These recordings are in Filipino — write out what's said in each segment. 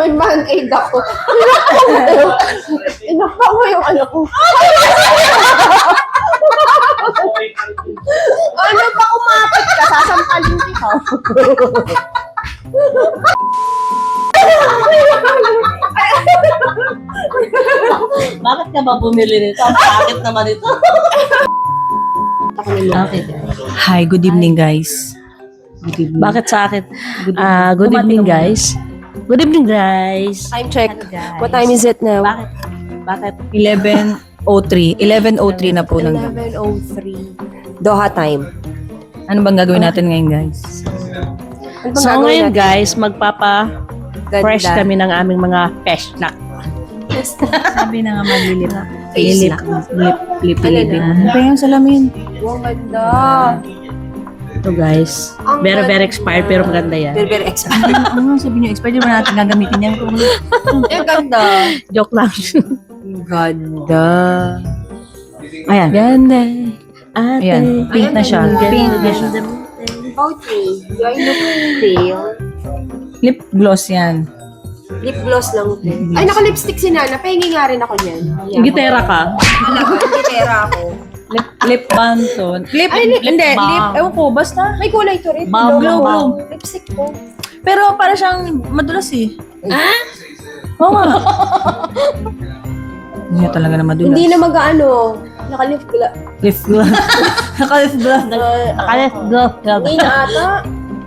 may band-aid ako. Inaka mo yung ano ko. Ano pa kumapit ka? Sasampalin kita. Bakit ka ba bumili nito? Ang sakit naman ito. Okay. Hi, good evening guys. Bakit sakit? Good evening guys. Good evening guys. Time check. guys. What time is it now? Bakit? 11:03. 11:03 na po ng gabi. 11:03. Doha time. Ano bang gagawin natin ngayon guys? Ano bang So gagawin ngayon natin? guys, magpapa-fresh Ganda. kami ng aming mga peshnak. Sabi na nga maglilip. Face Lip. Ano na? Ano ba yung salamin? Wow, ganda. Ito guys, Ang very ganda. expired pero maganda yan. Very, very expensive. Ano sabi niyo, expired ba natin gagamitin yan? Ang ganda. Joke lang. Ang ganda. Ayan. Ganda. Ayan. Pink na siya. Pink na siya. Okay. Do I look pale? Lip gloss yan. Lip gloss lang. Ay, naka-lipstick si Nana. Pahingi nga rin ako niyan. Gitera ka. Talaga, gitera ako. Lip balm to. Hindi, lip. Ewan ko, basta. May kulay to rin. Balm, Glow, balm. Lipstick ko. Pero para siyang madulas eh. Ah? Oo nga. Hindi talaga na madulas. Hindi na mag-ano. Naka-lip gloss. Lip gloss. Naka-lip gloss. Nakalit go. Hindi na ata.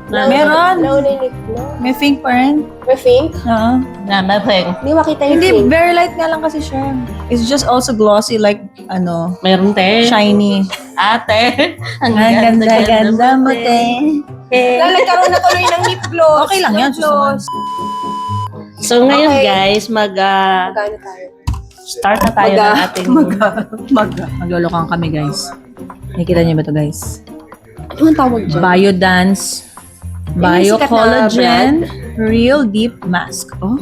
Meron. Nauna yung lip gloss. May pink pa rin. May pink. Oo. Namapeng. Hindi makita yung Hindi, pink. very light nga lang kasi siya. It's just also glossy like, Meron te. shiny. Ate. Ang ganda-ganda mo, te. Nagkaroon na tuloy ng lip gloss. Okay lang yan, Lip gloss. So ngayon Okay. guys, Magkano tayo? start na tayo ng ating Maglolokohan kami, guys. Nakikita niyo ba ito, guys? Ano ang tawag dyan? Biodance Yung sikat na Biocollagen Real Deep Mask. Oh.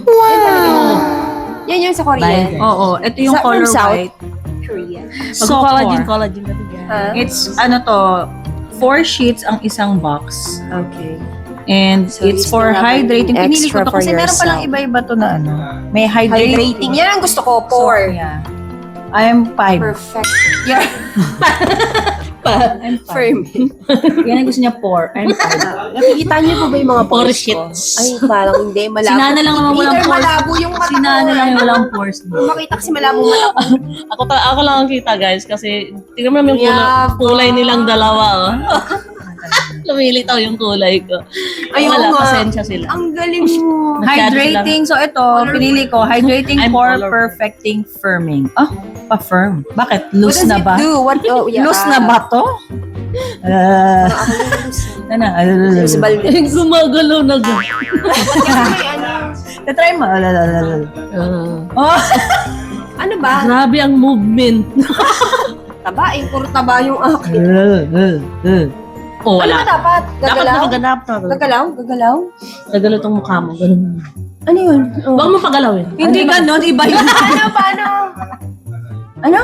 Yan yung sa Korean. Oo, ito yung Sa- from color South? white. Korean. So, collagen core. Ha? It's, 4 sheets ang isang box. Okay. And So, it's you for still have hydrating. an Pinili ko extra to for kasi meron palang yourself. iba-iba to na May hydrating. Hydrating. Yan ang gusto ko. So, Pour. yeah. I'm 5. Perfect. Yeah. I'm 5. Firm. Yan ang gusto niya 4. I'm 5. Nakikita niyo po ba yung mga Pour pores ko? sheets. Ay, parang hindi. Malabo. Sinana lang naman walang Either pores. malabo yung mata ko. Sinana lang yung walang pores. Makita kasi malabo mata ko. Ako lang ang kita guys kasi tingnan mo naman yung Yabang. kulay nilang dalawa. Oh. Lumilitaw yung kulay ko. Ayun Wala, nga. pasensya sila. Ang galing mo. Hydrating. So, ito, pinili ko. Hydrating I'm for color- perfecting firming. Oh, pa-firm. Bakit? What Loose does na it ba? do? What? Oh, yeah. Loose na ba to? Sa balde. Gumagalaw na ga. Try mo. Oh, Ano ba? Grabe ang movement. Taba. Puro taba yung akin. Oh, Ano ba wala. dapat? Dapat Gagalaw? nakaganap na. Gagalaw? Gagalaw? Gagalaw tong mukha mo. Ganun. Ano yun? Oh. Huwag mo pagalawin. hindi ganon. Iba yung... Paano? Paano? Ano?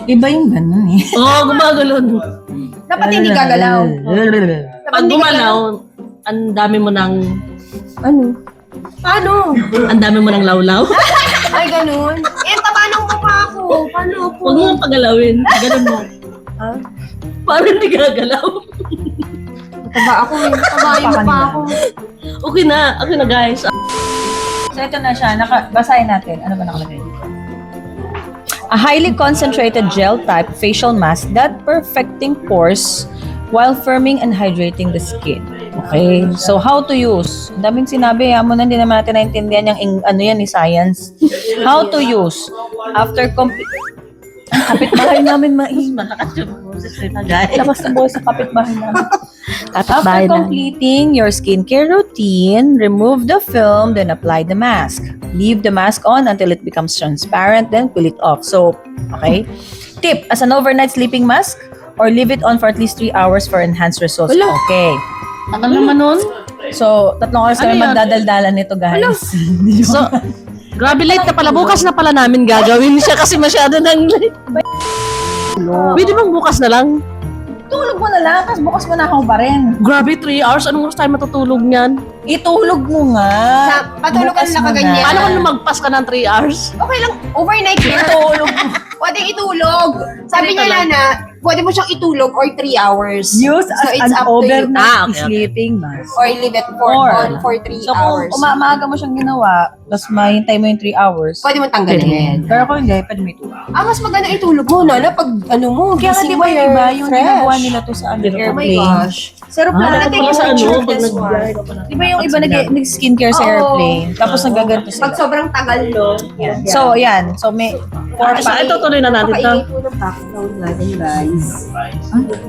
Iba yung ganon eh. Oo, gumagalaw. Dapat hindi gagalaw. Dapat Pag hindi gumalaw, ang dami mo ng Ano? Paano? ang dami mo ng lawlaw. Ay, ganun. Eh, taba ng mukha ko. Paano po? Huwag mo pagalawin. Ganun mo. Ha? Parang hindi gagalaw. Taba ako eh. Taba yung mukha ko. Okay na guys. So, ito na siya. Basahin natin. Ano ba nakalagay dito? A highly concentrated gel-type facial mask that perfecting pores while firming and hydrating the skin. Okay. So, how to use? Ang daming sinabi. Mo na hindi naman natin naintindihan yung ano yan ni science. How to use? After kapitbahay namin Malakas yung boses nila guys. lakas ng boses sa kapitbahay namin. After Kapitbahay na. completing your skincare routine, remove the film, then apply the mask. Leave the mask on until it becomes transparent, then peel it off. So, okay. Tip, as an overnight sleeping mask, or leave it on for at least 3 hours for enhanced results. Wala. Okay. Tagal naman nun. So, 3 oras Ano kami yan? magdadaldalan nito, guys. So, grabe late na pala. Bukas na pala namin gagawin siya kasi masyado nang late. Pwede bang bukas na lang? Tulog mo na lang, tapos bukas mo na ako pa rin. Grabe, 3 hours. Anong oras tayo matutulog niyan? Itulog mo nga. Patulog ka Bukas na mo nakaganyan. Paano kung lumagpas ka ng 3 hours? Okay lang, overnight na. Itulog mo. Pwedeng itulog. Sabi niya Lana, pwede mo siyang itulog or 3 hours. Use So, it's an up to you. overnight Okay. sleeping mask. Or leave it for 3 So hours. kung maaga mo siyang ginawa, tapos mahintay mo yung 3 hours, Pwede mo tanggalin. pero kung hindi, pwede mo itulog. Mas maganda itulog mo, Lana, pag ano mo, Kaya nga gising di mo, ba yung you're iba, yung fresh. ginagawa nila to sa ano, Oh my airplane. gosh. Sa aeroplano, Ah, Pala sa picture ano, of pag this one. di ba yung iba nag-skincare sa Oo. airplane, tapos nagaganto Pag sila. sobrang tagal, no? So, yan. So, may 4 Ah, ito tuloy na natin to. Pakaingay po ng background natin, guys.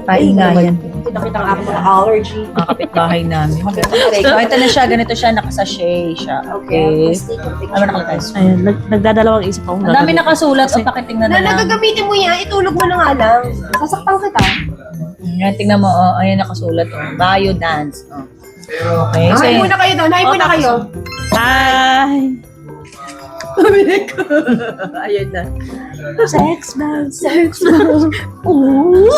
paingayan. Kita-kita ang aking allergy. Mga kapitbahay namin. So, ito na siya. Ganito siya. Nakasashay siya. Okay. Ano nakalagay? Ayun, nagdadalawang isip ako. Ang dami nakasulat. O, pakitingnan Na na lang. nagagamitin mo yan, itulog mo na nga lang. Sasaktan kita. Yan, tingnan mo. Oh, ayan nakasulat. Oh. Bio dance. Oh. Okay. So, Hay muna kayo doon, hay muna kayo. Hi! Ayun na. Sex bomb, sex bomb. Ooh.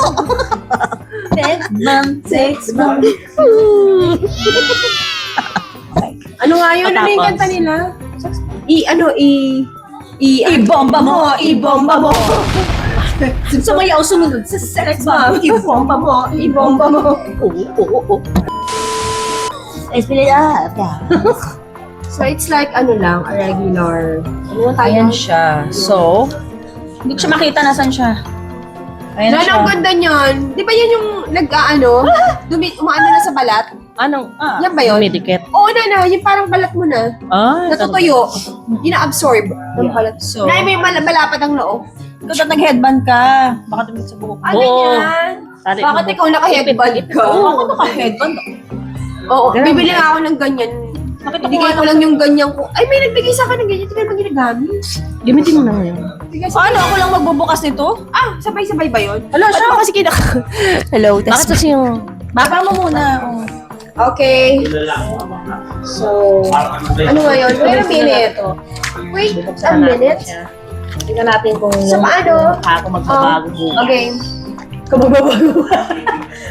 Sex bomb, sex bomb. Ano nga yun? Ano yung Tapos? kanta nila? I-bomba mo! I-bomba mo! Sumayaw sumunod sa sex bomb. I-bomba mo, i-bomba mo. Oo. So it's like ano lang, a regular. Ano tayo? Ayan siya. So, hindi ko siya makita nasan siya. Ayan Lalo siya. ang ganda niyan. Di ba yan yung nag-ano? Umaano na sa balat? Anong? Yan ba yun? Medikit. Oo na, yung parang balat mo na. Natutuyo. Ina-absorb ng balat. So, Na may malapad ang loob. kung nag-headband ka, baka tumit sa buhok. Ano Oo. yan? Tari- Bakit ikaw naka-headband ka? Bakit naka-headband? Oo, Grabe. bibili nga ako ng ganyan. Bigay ko lang yung ganyan ko. Ay, may nagbigay sa akin ng ganyan. Ito naman ginagamit. Gamitin mo na ngayon. Bigay sa Paano ako lang magbubukas nito? sabay-sabay ba yun? Hello, siya kasi Hello, Bakit kasi yung... Baka mo muna. Oh. Okay. So, ano nga yun? Wait a minute. Wait a minute. Tingnan natin kung So, paano? ako magbabago bukas. Okay.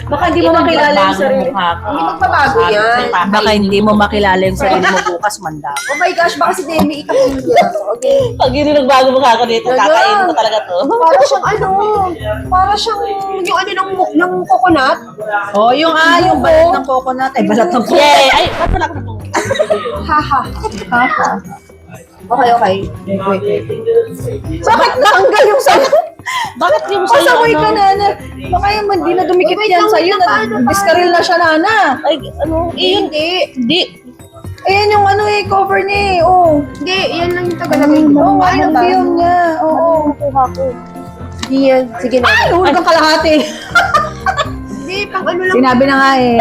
Baka hindi mo makilala yung sarili. Hindi magbabago yan. Baka hindi mo makilala yung sarili mo bukas, manda. Oh my gosh, baka si Demi ikapin niya. Okay. Pag hindi nagbago mukha ko dito, kakainin ko talaga to. Para siyang para siyang yung ano ng coconut. Oh, yung balat ng coconut. Ay, balat ng coconut. Yay! Ay, ba't wala ka na to? Haha. Haha. Okay. Bakit natanggal yung sayo? Bakit yung sa'yo, Pasaway ka, ano? Nana. Baka yung hindi na dumikit Wait yan lang, sa'yo. paano? Diskaril na siya, Nana. Ay, ano? Hindi. Ayan yung cover niya eh. Oh. Hindi, yan lang yung tagalagay ko. Oo, Ano yung ba? film niya. Oo. Kuha ko. Hindi yan. Sige na. Ay, hulog ang kalahati. Hindi, pang ano lang. Sinabi na nga eh.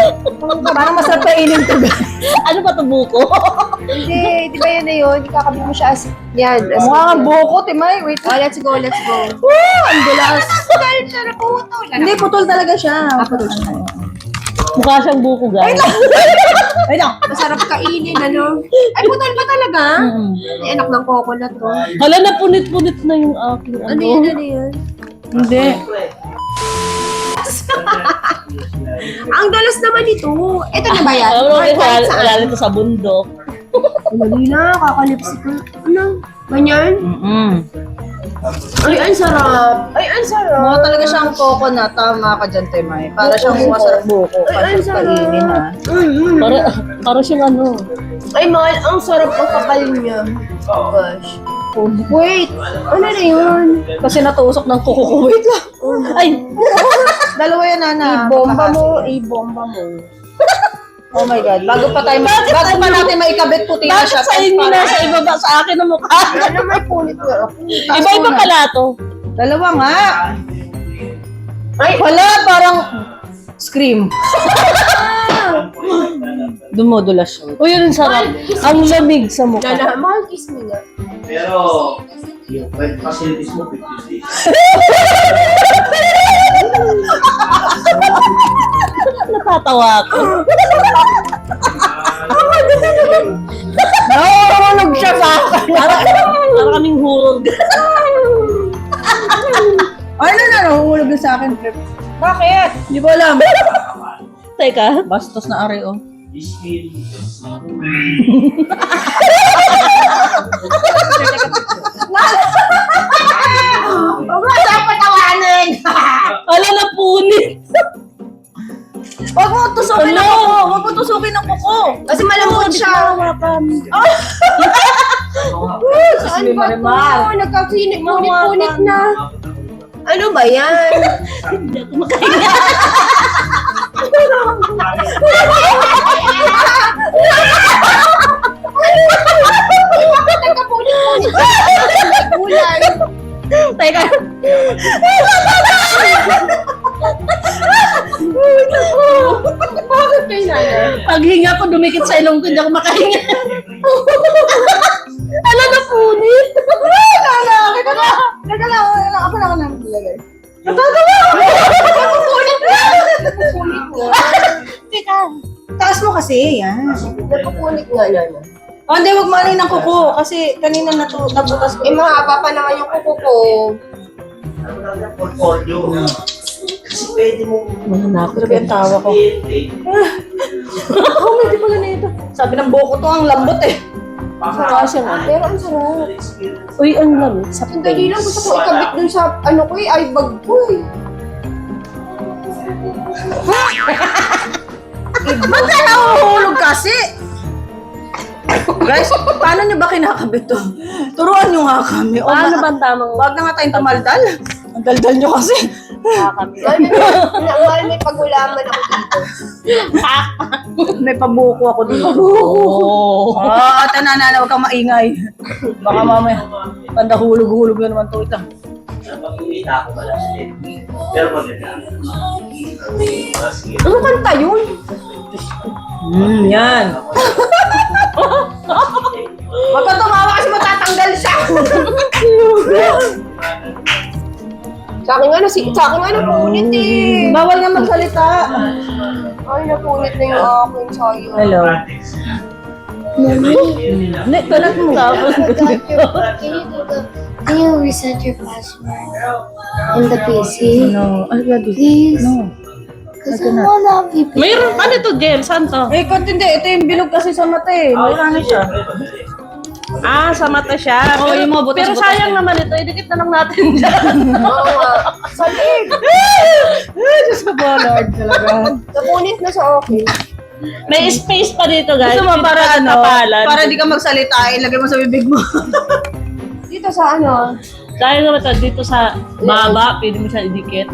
Parang masarap kainin to. Ano ba ito buko? Hindi, di ba yan na yun? Ikakabit mo siya as, yan. As Mukha kang buko, Timay. Wait. Oh, let's go. Woo! Ang dulas. Dahil siya na putol. Hindi, putol talaga siya. Putol siya. Mukha siyang buko, guys. Ay, lang. Masarap kainin, ano? Ay, putol ba talaga? Ay, anak ng coconut to. Hala na punit-punit na yung aking ano. Ano yan? Hindi. Ang dalas naman ito. Ito na ba yan? Ano, Or kahit wala saan? nito sa bundok. Dali na, kakalipsik ko. Ano? Ganyan? Ay, ang sarap. Ay, ang sarap. Mukha talaga siyang coconut. Tama ka dyan, Timay. Para siyang masarap buko. Ay, ang sarap. Kainin, ha? Para siyang ano. Ay, mahal, ang sarap ang kapal niya. Oh, gosh. Wait, ano na yun? Kasi natusok ng kuko ko. Wait lang. Ay! Dalawa yan, Nana. I-bomba mo. Oh my God. Bago pa natin maikabit, puti na Bakit siya. sa inyo na sa iba ba sa akin ang mukha? Ano may punit ko? Iba-iba pala to. Dalawa nga. Ay, Wala, parang scream. Dumudulas siya. Uy, yun ang sarap. Ang lamig sa mukha. Lala, mahal kiss me nga. Pero, yung facilities mo, 50 days. Natatawa ako. Nahulog siya sa akin. Para kaming hurog. Ano na, nahuhulog na sa akin. Bakit? Hindi ko alam. Teka. Bastos na ari, oh. Skin. Huwag mo sa patawanin! Ala na punit. Huwag mo tusukin ang kuko. Huwag mo tusukin ang kuko. Kasi malambot siya. Saan ba ito? Nagkasinip-punit na. Ano ba yan? Nagkapunit-punit. Gulay. Teka. Bakit kayo nanay? Paghinga ko, dumikit sa ilong ko, hindi ako makahinga. Ala na punit. Teka lang, ako lang nang nilagay. Teka. Taas mo kasi, yan. Napupunit nga nanay. Oh, hindi, huwag malay ng kuko. Kasi kanina nabutas ko. Eh, mahaba pa naman yung kuko ko. Ano lang yung portfolio? Kasi pwede mo... Grabe ang tawa ko. Oh, hindi pala na ito. Sabi ng buko to, ang lambot eh. Pero ang sarap. Uy, ang lamig sa Ang dali lang gusto ko ikabit dun sa ano ko eh, ay bag ko eh. Ba't ka nahuhulog kasi? Guys, paano nyo ba kinakabit to? Turuan nyo nga kami. O, Paano ba ang tamang Wag na nga tayong tumaldal. Ang daldal nyo kasi. kami? Mahal may pagulaman ako dito. May pabuko ako dito. Oh. Ate nanana, huwag kang maingay. Baka mamaya, pandahulog-hulog na naman to ito. Pag umita ako pala siya. Pero maganda. Ano kanta yun? Yan. Huwag ka tumawa kasi matatanggal siya. Sa akin nga napunit eh. Bawal nga magsalita. Ay, napunit na yung akin sa'yo. Hello. Hindi, kalat mo. Can you reset your password in the PC? No. Ay, gadi. Please? No. Because I wanna be Mayroon, ano to, Jen? Saan to? Eh, hindi. Ito yung bilog kasi sa mata eh. Mayroon na siya. Ah, sa mata siya. Oo, Pero- yung mga butas-butas Pero sayang eh. naman ito, idikit na lang natin dyan. Oo nga. Sa leg. Diyos ko po, Lord, talaga. Napunit na sa akin. May space pa dito, guys. Gusto mo Dito para sa ano, kapalan. para di ka magsalita, ilagay mo sa bibig mo. Dito sa ano? Sayang naman ito, dito sa baba, pwede mo siya idikit.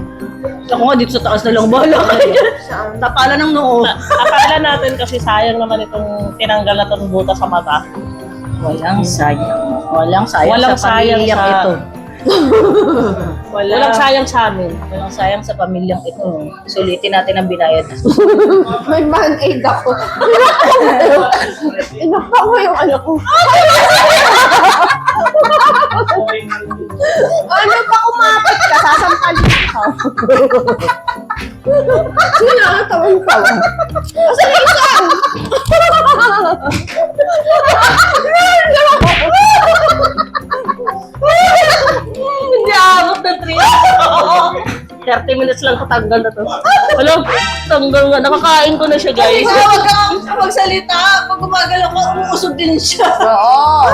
Ako nga, dito sa taas na lang, bahala ka dyan. Saan? Tapalan ng noo. Akala natin kasi sayang naman itong tinanggal na itong buta sa mata. Walang sayang. Walang sayang Walang sa pamilyang sayang sa- ito. Walang sayang sa amin. Walang sayang sa pamilyang ito. Sulitin natin ang binayad. May band-aid ako. Inakta mo yung ano ko. Ano pa kumapit ka? Sasampalin ka. Sino ang tawang-tawa? Asan yung isa? Hindi abot na 30 minutes lang katanggal na to. Wala, tanggal nga. Nakakain ko na siya, guys. Ikaw, huwag kang magsalita. Pag gumagal ako, umuusog din siya. Oo.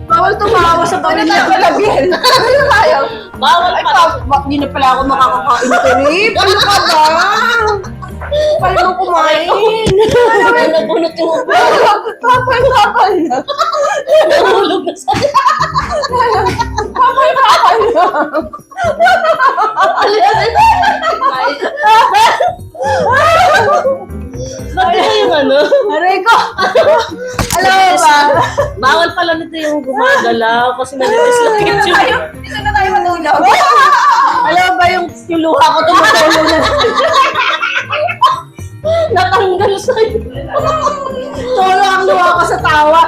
Bawal tumawa sa pamilya. Palagyan. Ano tayo? Bawal Ay, pa. hindi na pala ako makakakain ito rin. Ano ka ba? Pala mo kumain. Ay, nabunot yung upo. Kapal na. Nahulog na sa... Kapal na. Ba't ito yung ano? Aray ko. Alam mo ba? Bawal pala nito yung gumagalaw kasi nag-dislocate yung... Dito na tayo matulog. Alam mo ba yung luha ko tumutulong na. Natanggal sa'yo. Tulong ang luha ko sa tawa.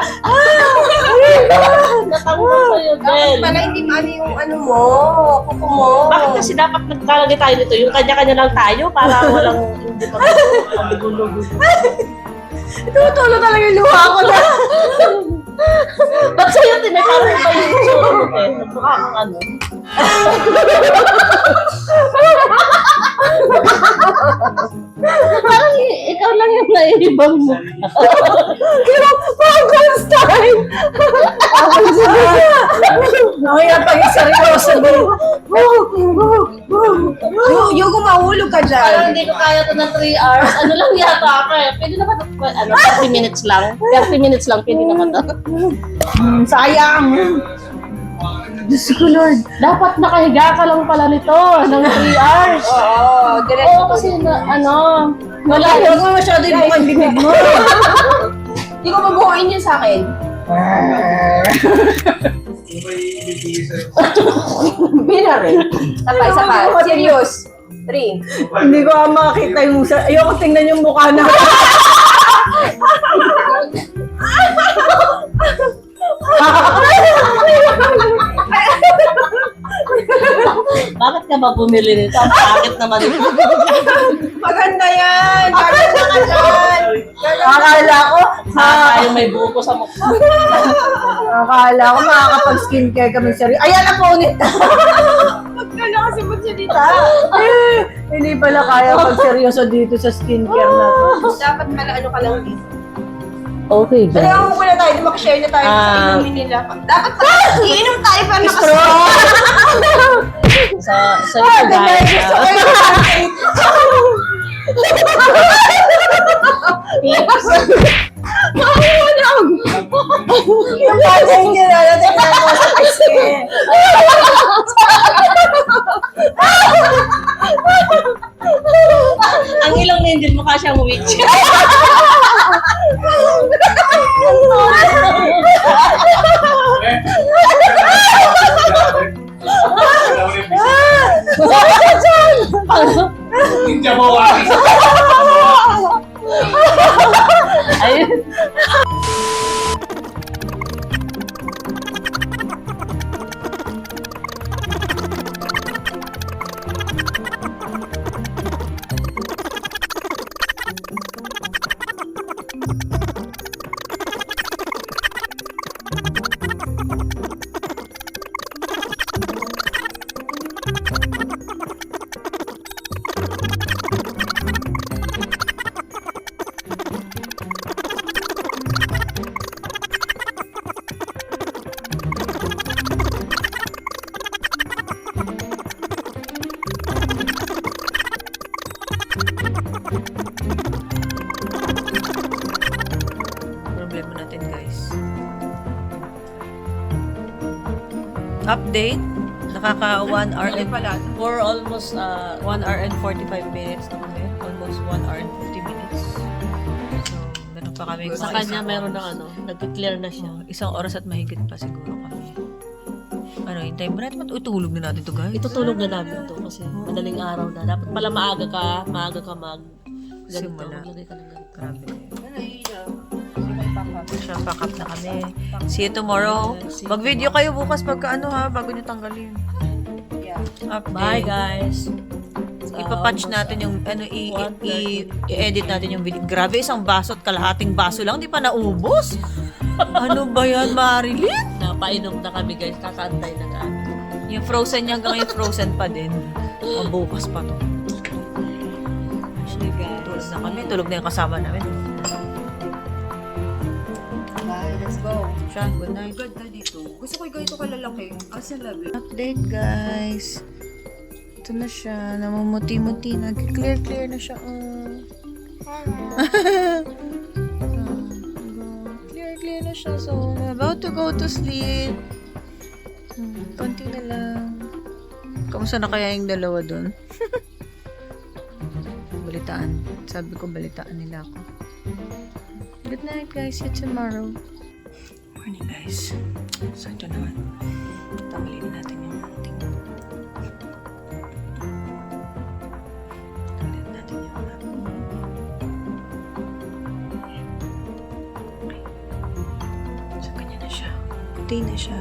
Natanggal sa'yo, Del. Pala hindi mali yung ano mo, kuko mo. Bakit kasi dapat nagkalagay tayo nito? Yung kanya-kanya lang tayo para walang hindi pa Tumutulong talaga yung luha ko na. Ba't sa'yo, Tinay? Parang iba yung susunod eh. Mukha kang ano. Parang ikaw lang yung Ibang mo. Mamaya pag seryoso mo. Yung mahulog ka dyan. Parang hindi ko kaya ito na 3 hours. Ano lang yata ako eh. Pwede na ba ito? Ano, 30 minutes lang? 30 minutes lang, pwede na ba ito? Sayang. Diyos ko, Lord. Dapat nakahiga ka lang pala nito ng 3 hours. Oo, Oo, kasi na, ano, wala Huwag mo masyado yung bukang bibig mo. Hindi ko mabuhain yun sa akin. Bina rin. Isa pa. Serious. 3. Hindi ko makakita yung musa. Ayoko tingnan yung mukha na. Bakit ka ba bumili nito? Ang bakit naman ito? Maganda yan. Maganda ka dyan. Akala ko, Tayo may buko sa mukha. akala ko makakapag-skincare kami seryoso. Ayan ang punit. Huwag ka na kasi magsalita. Hindi pala kaya pag-seryoso dito sa skincare natin. Dapat pala ano ka lang dito. Okay, Kaya guys. kung muna tayo, mag-share na tayo sa inumin nila. Dapat pala, iinom tayo para Sa ito, guys. Yung bagay niya na natin na mo sa kasi. Ang ilong na hindi mukha siyang witch. Ninja mo walis. Ayun. Problema natin, guys. Update. Nakaka 1 hour and for almost 1 hour and 45 minutes na kami. Almost 1 hour and 50 minutes. So, meron pa kami. Sa kanya meron ng ano, nag-clear na siya. Isang oras at mahigit pa siguro kami. Ano, hintayin mo natin. Itulog na natin to, guys. Itutulog na namin to kasi madaling araw na. Dapat pala maaga ka mag ganito. Simula. Maglagay ka ng ganito. Grabe. Siya, pack up na kami. See you tomorrow. Mag-video kayo bukas pagka ano ha, bago nyo tanggalin. Update. Bye, guys. Ipapatch natin yung, ano, i-edit natin yung video. Grabe, isang baso at kalahating baso lang, di pa naubos. Ano ba yan, Marilyn? Napainom na kami, guys. Kakaantay na namin. Yung frozen niya hanggang yung frozen pa din. Bukas pa to. Actually, guys. Tulog na kami, tulog na yung kasama namin. Bye, let's go. Siya, good night. Ganda dito. Gusto ko yung ganito kalalaki. Asa labi. Update, guys. Ito na siya. Namumuti-muti. Nag-clear-clear na siya. Clear-clear na siya. So, I'm about to go to sleep. Konti na lang. Kamusta na kaya yung dalawa dun? Balitaan. Sabi ko, balitaan nila ako. Good night, guys. See you tomorrow. Morning, guys. So, ito naman. Tanggalin natin yung ating tanggalin natin yung ating okay. So, ganyan na siya. Puti na siya.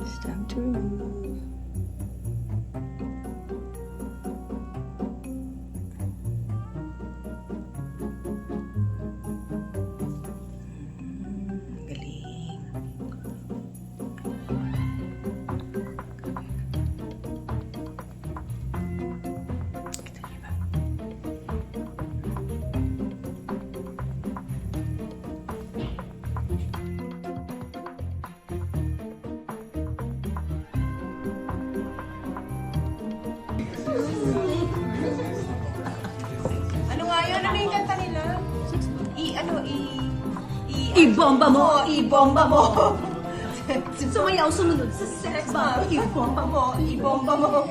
It's time to remove. Galing. Kita niyo ba? Ano yung kanta nila? I-bomba mo! I-bomba mo! Sumayaw sumunod sa sex bomb. I-bomba mo! I-bomba mo!